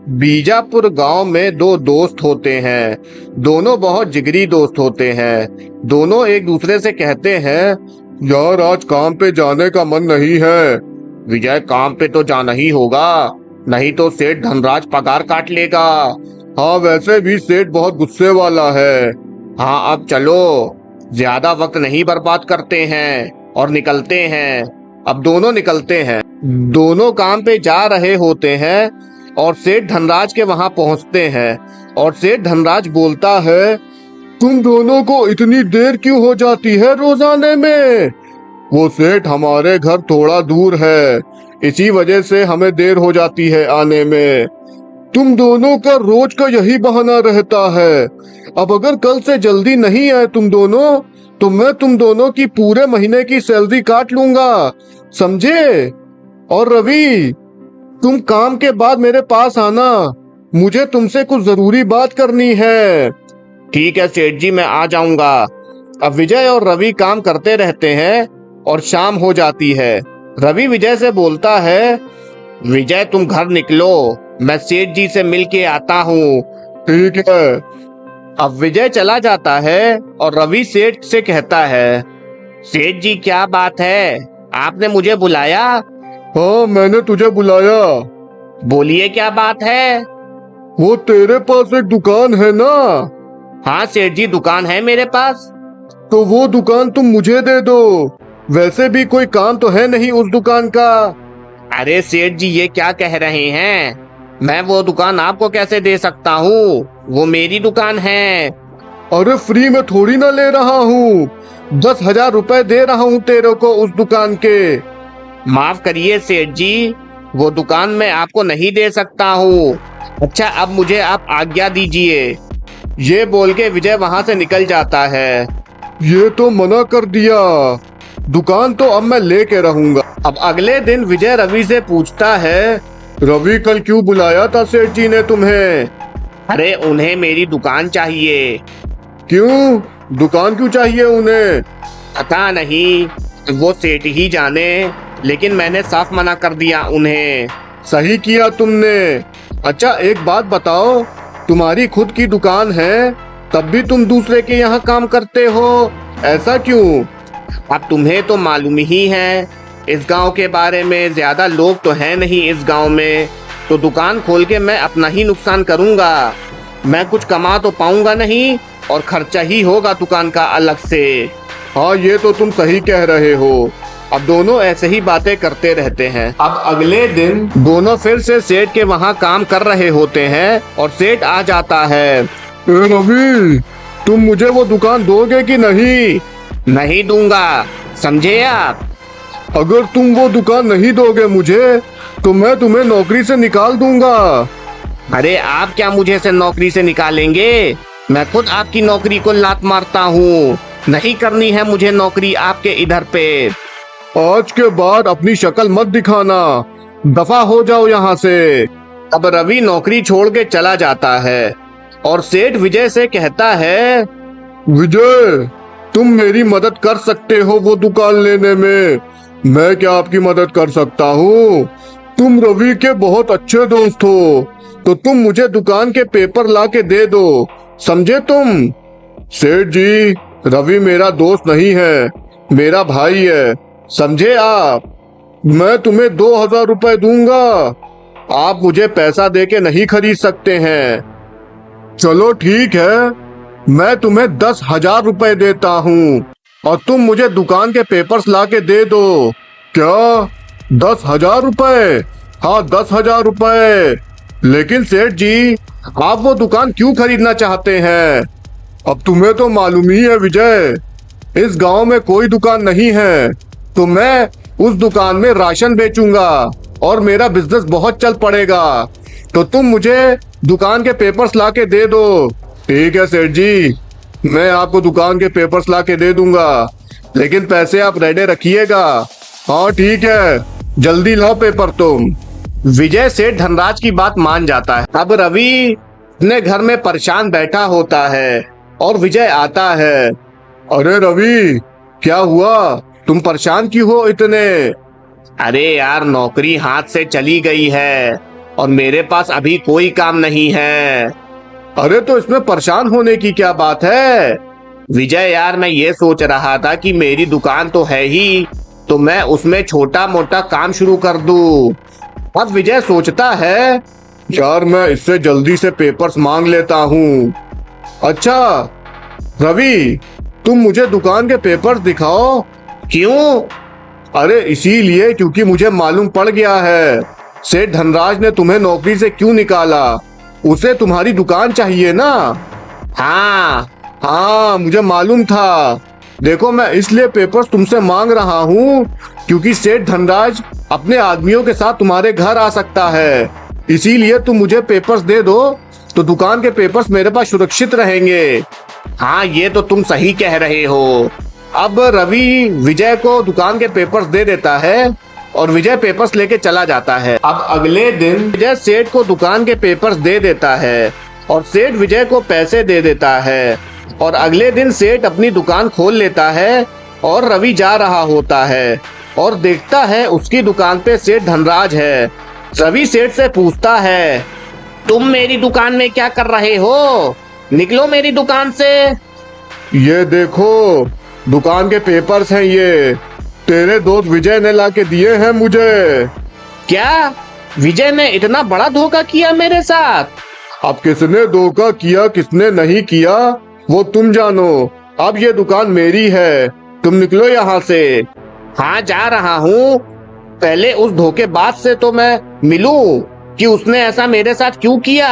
बीजापुर गांव में दो दोस्त होते हैं। दोनों बहुत जिगरी दोस्त होते हैं। दोनों एक दूसरे से कहते हैं, यार आज काम पे जाने का मन नहीं है। विजय, काम पे तो जाना ही होगा, नहीं तो सेठ धनराज पगार काट लेगा। हाँ, वैसे भी सेठ बहुत गुस्से वाला है। हाँ, अब चलो, ज्यादा वक्त नहीं बर्बाद करते हैं और निकलते हैं। अब दोनों निकलते हैं। दोनों काम पे जा रहे होते हैं और सेठ धनराज के वहां पहुंचते हैं और सेठ धनराज बोलता है, तुम दोनों को इतनी देर क्यों हो जाती है रोज आने में? वो सेठ, हमारे घर थोड़ा दूर है, इसी वजह से हमें देर हो जाती है आने में। तुम दोनों का रोज का यही बहाना रहता है। अब अगर कल से जल्दी नहीं आए तुम दोनों, तो मैं तुम दोनों की पूरे महीने की सैलरी काट लूंगा, समझे? और रवि, तुम काम के बाद मेरे पास आना, मुझे तुमसे कुछ जरूरी बात करनी है। ठीक है सेठ जी, मैं आ जाऊंगा। अब विजय और रवि काम करते रहते हैं और शाम हो जाती है। रवि विजय से बोलता है, विजय तुम घर निकलो, मैं सेठ जी से मिल के आता हूँ। ठीक है। अब विजय चला जाता है और रवि सेठ से कहता है, सेठ जी क्या बात है, आपने मुझे बुलाया? हाँ, मैंने तुझे बुलाया। बोलिए क्या बात है? वो तेरे पास एक दुकान है ना? हाँ सेठ जी, दुकान है मेरे पास। तो वो दुकान तुम मुझे दे दो, वैसे भी कोई काम तो है नहीं उस दुकान का। अरे सेठ जी, ये क्या कह रहे हैं? मैं वो दुकान आपको कैसे दे सकता हूँ, वो मेरी दुकान है। अरे फ्री में थोड़ी ना ले रहा हूँ, 10,000 रुपए दे रहा हूँ तेरे को उस दुकान के। माफ करिए सेठ जी, वो दुकान मैं आपको नहीं दे सकता हूँ। अच्छा, अब मुझे आप आज्ञा दीजिए। ये बोल के विजय वहां से निकल जाता है। ये तो मना कर दिया, दुकान तो अब मैं लेके रहूंगा। अब अगले दिन विजय रवि से पूछता है, रवि कल क्यों बुलाया था सेठ जी ने तुम्हें? अरे उन्हें मेरी दुकान चाहिए। क्यों? दुकान क्यों चाहिए उन्हें? पता नहीं, वो सेठ ही जाने, लेकिन मैंने साफ मना कर दिया उन्हें। सही किया तुमने। अच्छा एक बात बताओ, तुम्हारी खुद की दुकान है, तब भी तुम दूसरे के यहाँ काम करते हो, ऐसा क्यों? अब तुम्हें तो मालूम ही है, इस गांव के बारे में ज्यादा लोग तो है नहीं इस गांव में, तो दुकान खोल के मैं अपना ही नुकसान करूंगा। मैं कुछ कमा तो पाऊंगा नहीं और खर्चा ही होगा दुकान का अलग से। हाँ, ये तो तुम सही कह रहे हो। अब दोनों ऐसे ही बातें करते रहते हैं। अब अगले दिन दोनों फिर से सेठ के वहाँ काम कर रहे होते हैं और सेठ आ जाता है। रवि, तुम मुझे वो दुकान दोगे कि नहीं? नहीं दूंगा, समझे आप? अगर तुम वो दुकान नहीं दोगे मुझे, तो मैं तुम्हें नौकरी से निकाल दूंगा। अरे आप क्या मुझे से नौकरी से निकालेंगे? मैं खुद आपकी नौकरी को लात मारता हूँ। नहीं करनी है मुझे नौकरी आपके इधर पे। आज के बाद अपनी शक्ल मत दिखाना, दफा हो जाओ यहाँ से। अब रवि नौकरी छोड़ के चला जाता है और सेठ विजय से कहता है, विजय तुम मेरी मदद कर सकते हो वो दुकान लेने में। मैं क्या आपकी मदद कर सकता हूँ? तुम रवि के बहुत अच्छे दोस्त हो, तो तुम मुझे दुकान के पेपर ला के दे दो, समझे तुम? सेठ जी, रवि मेरा दोस्त नहीं है, मेरा भाई है, समझे आप? मैं तुम्हें 2,000 रुपए दूंगा, आप मुझे पैसा दे के नहीं खरीद सकते हैं। चलो ठीक है, मैं तुम्हें 10,000 रुपए देता हूँ और तुम मुझे दुकान के पेपर्स ला के दे दो। क्या? 10,000 रुपए? हाँ, 10,000 रुपए। लेकिन सेठ जी, आप वो दुकान क्यों खरीदना चाहते हैं? अब तुम्हें तो मालूम ही है विजय, इस गांव में कोई दुकान नहीं है, तो मैं उस दुकान में राशन बेचूंगा और मेरा बिजनेस बहुत चल पड़ेगा। तो तुम मुझे दुकान के पेपर्स ला के दे दो। ठीक है सेठ जी, मैं आपको दुकान के पेपर्स ला के दे दूंगा, लेकिन पैसे आप रेडी रखिएगा। हाँ ठीक है, जल्दी लाओ पेपर तुम। विजय सेठ धनराज की बात मान जाता है। अब रवि अपने घर में परेशान बैठा होता है और विजय आता है। अरे रवि, क्या हुआ? तुम परेशान क्यों हो इतने? अरे यार, नौकरी हाथ से चली गई है, और मेरे पास अभी कोई काम नहीं है। अरे तो इसमें परेशान होने की क्या बात है? विजय यार, मैं ये सोच रहा था कि मेरी दुकान तो है ही, तो मैं उसमें छोटा मोटा काम शुरू कर दूं। अब विजय सोचता है, यार मैं इससे जल्दी से पेपर्स मांग लेता हूँ। अच्छा रवि, तुम मुझे दुकान के पेपर्स दिखाओ। क्यों? अरे इसीलिए क्योंकि मुझे मालूम पड़ गया है सेठ धनराज ने तुम्हें नौकरी से क्यों निकाला। उसे तुम्हारी दुकान चाहिए ना। हाँ मुझे मालूम था। देखो मैं इसलिए पेपर्स तुमसे मांग रहा हूँ क्योंकि सेठ धनराज अपने आदमियों के साथ तुम्हारे घर आ सकता है। इसीलिए तुम मुझे पेपर्स दे दो तो दुकान के पेपर्स मेरे पास सुरक्षित रहेंगे। हाँ ये तो तुम सही कह रहे हो। अब रवि विजय को दुकान के पेपर्स दे देता है और विजय पेपर्स लेके चला जाता है। अब अगले दिन विजय सेठ को दुकान के पेपर्स दे देता है और सेठ विजय को पैसे दे देता है और अगले दिन सेठ अपनी दुकान खोल लेता है और रवि जा रहा होता है और देखता है उसकी दुकान पे सेठ धनराज है। रवि सेठ से पूछता है, तुम मेरी दुकान में क्या कर रहे हो? निकलो मेरी दुकान से। ये देखो दुकान के पेपर्स हैं, ये तेरे दोस्त विजय ने लाके दिए हैं मुझे। क्या? विजय ने इतना बड़ा धोखा किया मेरे साथ? अब किसने धोखा किया किसने नहीं किया वो तुम जानो। अब ये दुकान मेरी है, तुम निकलो यहाँ से। हाँ जा रहा हूँ, पहले उस धोखेबाज से तो मैं मिलूं कि उसने ऐसा मेरे साथ क्यों किया।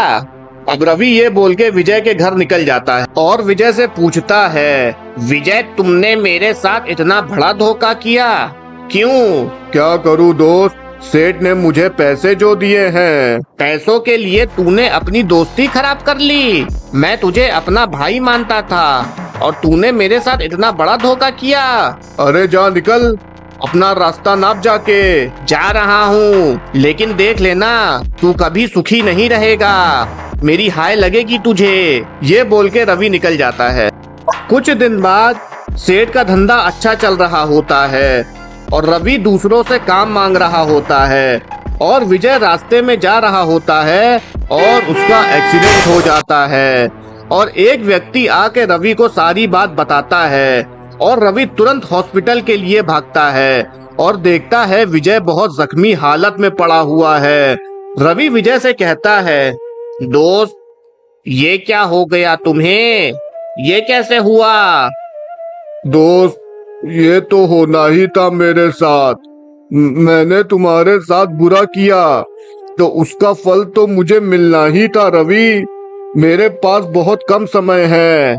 अब रवि ये बोल के विजय के घर निकल जाता है और विजय से पूछता है, विजय तुमने मेरे साथ इतना बड़ा धोखा किया क्यों? क्या करूं दोस्त, सेठ ने मुझे पैसे जो दिए हैं। पैसों के लिए तूने अपनी दोस्ती खराब कर ली। मैं तुझे अपना भाई मानता था और तूने मेरे साथ इतना बड़ा धोखा किया। अरे जा निकल, अपना रास्ता नाप जाके। जा रहा हूँ, लेकिन देख लेना तू कभी सुखी नहीं रहेगा, मेरी हाय लगेगी तुझे। ये बोल के रवि निकल जाता है। कुछ दिन बाद सेठ का धंधा अच्छा चल रहा होता है और रवि दूसरों से काम मांग रहा होता है और विजय रास्ते में जा रहा होता है और उसका एक्सीडेंट हो जाता है और एक व्यक्ति आके रवि को सारी बात बताता है और रवि तुरंत हॉस्पिटल के लिए भागता है और देखता है विजय बहुत जख्मी हालत में पड़ा हुआ है। रवि विजय से कहता है, दोस्त ये क्या हो गया तुम्हें? ये कैसे हुआ? दोस्त ये तो होना ही था मेरे साथ। मैंने तुम्हारे साथ बुरा किया तो उसका फल तो मुझे मिलना ही था रवि। मेरे पास बहुत कम समय है।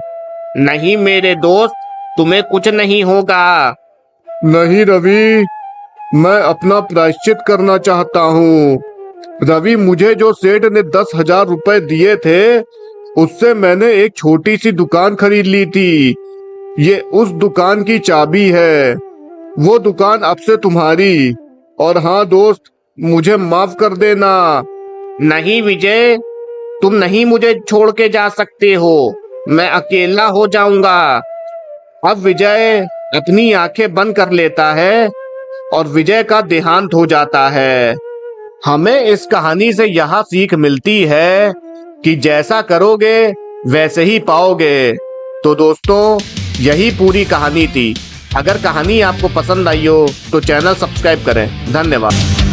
नहीं मेरे दोस्त, तुम्हें कुछ नहीं होगा। नहीं रवि, मैं अपना प्रायश्चित करना चाहता हूँ। रवि मुझे जो सेठ ने 10,000 रुपए दिए थे उससे मैंने एक छोटी सी दुकान खरीद ली थी। ये उस दुकान की चाबी है, वो दुकान अब से तुम्हारी। और हाँ दोस्त, मुझे माफ कर देना। नहीं विजय, तुम नहीं मुझे छोड़ के जा सकते हो, मैं अकेला हो जाऊंगा। अब विजय अपनी आंखें बंद कर लेता है और विजय का देहांत हो जाता है। हमें इस कहानी से यह सीख मिलती है कि जैसा करोगे वैसे ही पाओगे। तो दोस्तों यही पूरी कहानी थी। अगर कहानी आपको पसंद आई हो तो चैनल सब्सक्राइब करें। धन्यवाद।